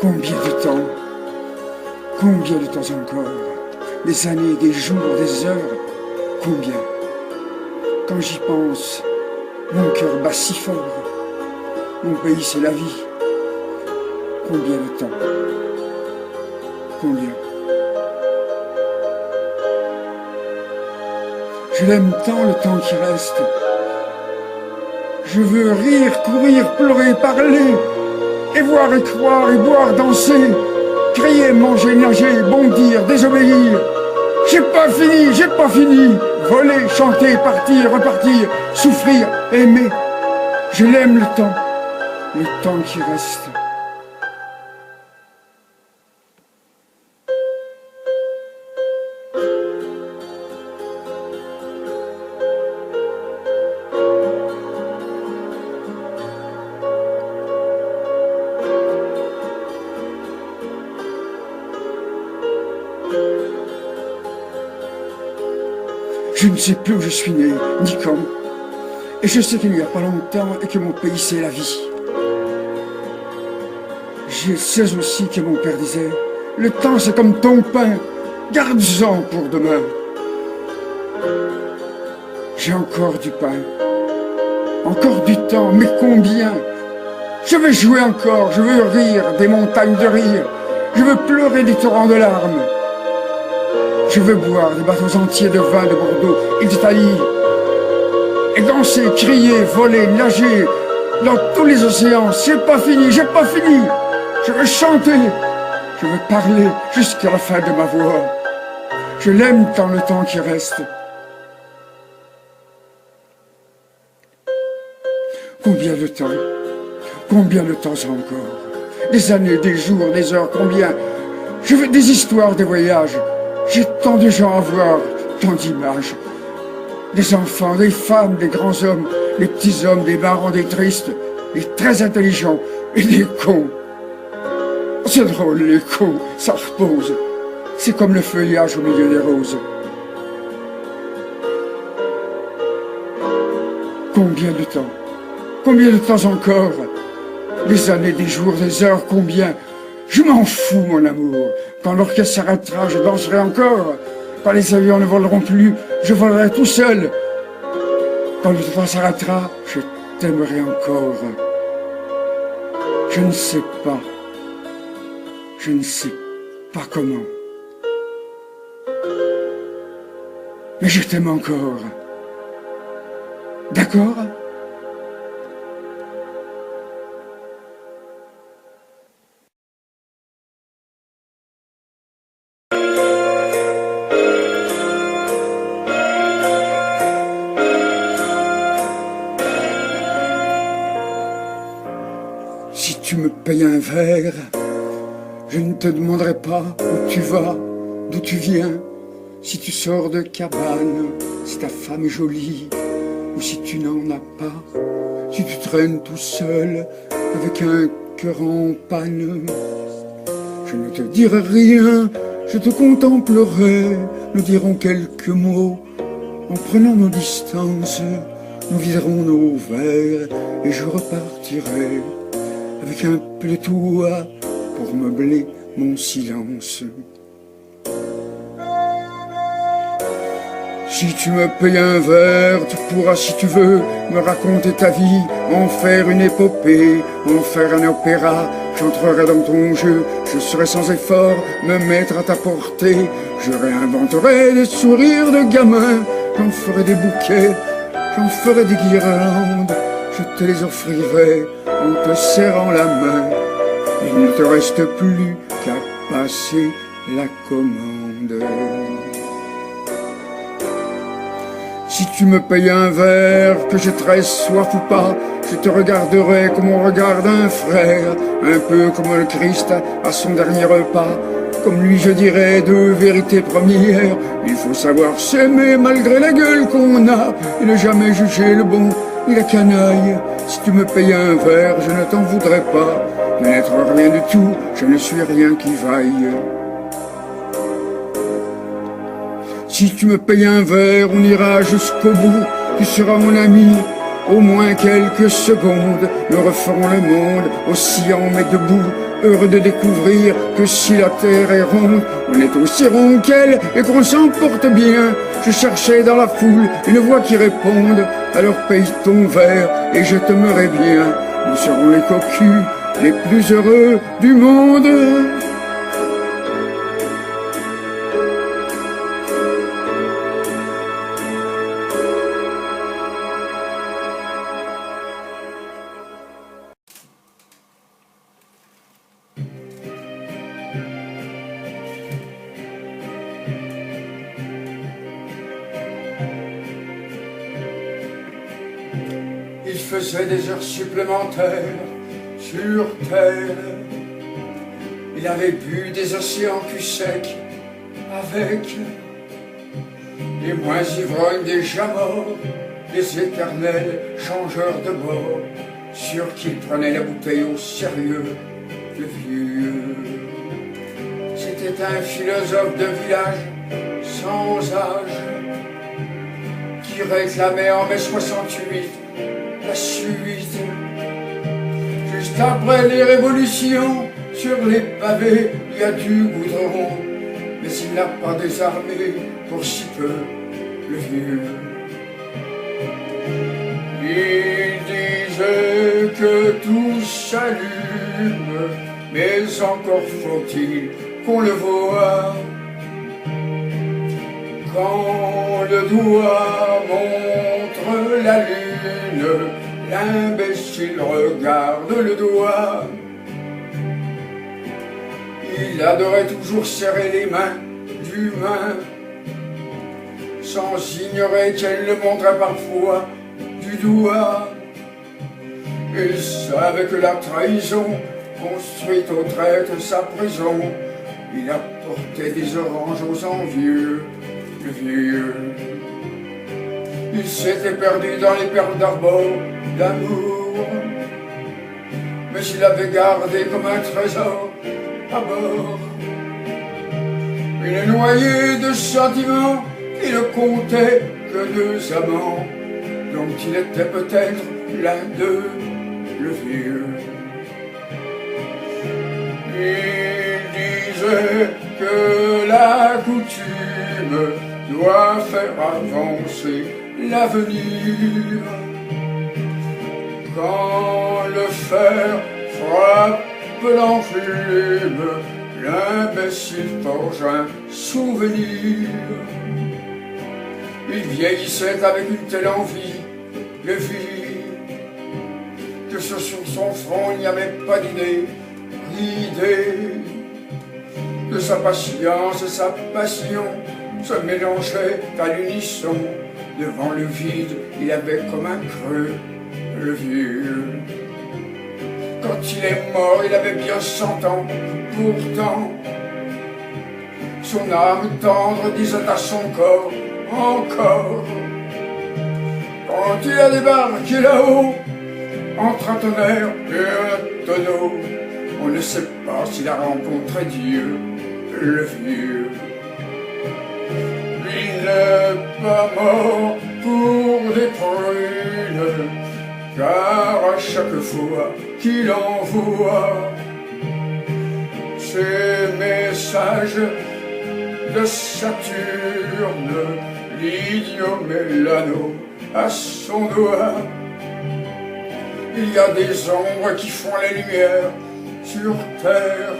Combien de temps? Combien de temps encore? Des années, des jours, des heures? Combien? Quand j'y pense, mon cœur bat si fort. Mon pays, c'est la vie. Combien de temps? Combien? Je l'aime tant le temps qui reste. Je veux rire, courir, pleurer, parler, et voir et croire et boire, danser, crier, manger, nager, bondir, désobéir. J'ai pas fini, voler, chanter, partir, repartir, souffrir, aimer. Je l'aime le temps qui reste. Je ne sais plus où je suis né, ni quand. Et je sais qu'il n'y a pas longtemps et que mon pays c'est la vie. Je sais aussi que mon père disait, le temps c'est comme ton pain, garde-en pour demain. J'ai encore du pain, encore du temps, mais combien? Je veux jouer encore, je veux rire des montagnes de rire, je veux pleurer des torrents de larmes. Je veux boire des bateaux entiers de vin de Bordeaux et d'Italie, et danser, crier, voler, nager dans tous les océans. J'ai pas fini. Je veux chanter, je veux parler jusqu'à la fin de ma voix. Je l'aime tant le temps qui reste. Combien de temps? Combien de temps encore? Des années, des jours, des heures, combien? Je veux des histoires, des voyages. J'ai tant de gens à voir, tant d'images. Des enfants, des femmes, des grands hommes, des petits hommes, des marrants, des tristes, des très intelligents et des cons. C'est drôle, les cons, ça repose. C'est comme le feuillage au milieu des roses. Combien de temps? Combien de temps encore? Des années, des jours, des heures, combien? Je m'en fous, mon amour. Quand l'orchestre s'arrêtera, je danserai encore. Quand les avions ne voleront plus, je volerai tout seul. Quand le temps s'arrêtera, je t'aimerai encore. Je ne sais pas. Je ne sais pas comment. Mais je t'aime encore. D'accord ? Si tu me payes un verre, je ne te demanderai pas où tu vas, d'où tu viens, si tu sors de cabane, si ta femme est jolie, ou si tu n'en as pas, si tu traînes tout seul avec un cœur en panne. Je ne te dirai rien, je te contemplerai, nous dirons quelques mots, en prenant nos distances, nous viderons nos verres et je repartirai avec un peu de toi pour meubler mon silence. Si tu me payes un verre, tu pourras, si tu veux, me raconter ta vie, en faire une épopée, en faire un opéra. J'entrerai dans ton jeu, je serai sans effort, me mettre à ta portée. Je réinventerai des sourires de gamin, j'en ferai des bouquets, j'en ferai des guirlandes. Je te les offrirai en te serrant la main. Il ne te reste plus qu'à passer la commande. Si tu me payes un verre, que j'ai très soif ou pas, je te regarderai comme on regarde un frère, un peu comme le Christ à son dernier repas. Comme lui je dirais deux vérités premières, il faut savoir s'aimer malgré la gueule qu'on a, et ne jamais juger le bon ni la canaille. Si tu me payes un verre, je ne t'en voudrais pas, mais n'être rien du tout, je ne suis rien qui vaille. Si tu me payes un verre, on ira jusqu'au bout, tu seras mon ami, au moins quelques secondes, nous referons le monde, oscillant mais debout, heureux de découvrir que si la terre est ronde, on est aussi rond qu'elle et qu'on s'en porte bien. Je cherchais dans la foule une voix qui réponde, alors paye ton verre et je t'aimerai bien. Nous serons les cocus les plus heureux du monde. Il faisait des heures supplémentaires sur terre. Il avait bu des océans cul secs avec les moins ivrognes déjà morts, les éternels changeurs de bord, sur qui prenait la bouteille au sérieux, le vieux. C'était un philosophe de village sans âge qui réclamait en mai 68 la suite. Juste après les révolutions, sur les pavés, il y a du goudron, mais il n'a pas désarmé pour si peu le vieux. Il disait que tout s'allume, mais encore faut-il qu'on le voie. Quand le doigt montre la lune, l'imbécile regarde le doigt. Il adorait toujours serrer les mains d'humains, sans ignorer qu'elle le montrait parfois du doigt. Il savait que la trahison, construite au trait de sa prison, il apportait des oranges aux envieux, le vieux. Il s'était perdu dans les perles d'arbor d'amour, mais il avait gardé comme un trésor à bord une noyée de sentiments qui ne comptait que deux amants, dont il était peut-être l'un d'eux, le vieux. Il disait que la coutume doit faire avancer l'avenir. Quand le fer frappe l'enclume, l'imbécile forge un souvenir. Il vieillissait avec une telle envie de vie que sur son front il n'y avait pas d'idée, de sa patience et sa passion se mélangeaient à l'unisson. Devant le vide, il avait comme un creux, le vieux. Quand il est mort, il avait bien 100 ans, pourtant son âme tendre disait à son corps, encore. Quand il a débarqué là-haut, entre un tonnerre et un tonneau, on ne sait pas s'il a rencontré Dieu, le vieux. Il n'est pas mort pour des prunes, car à chaque fois qu'il envoie ses messages de Saturne, l'idiot Mélano à son doigt. Il y a des ombres qui font la lumière sur terre,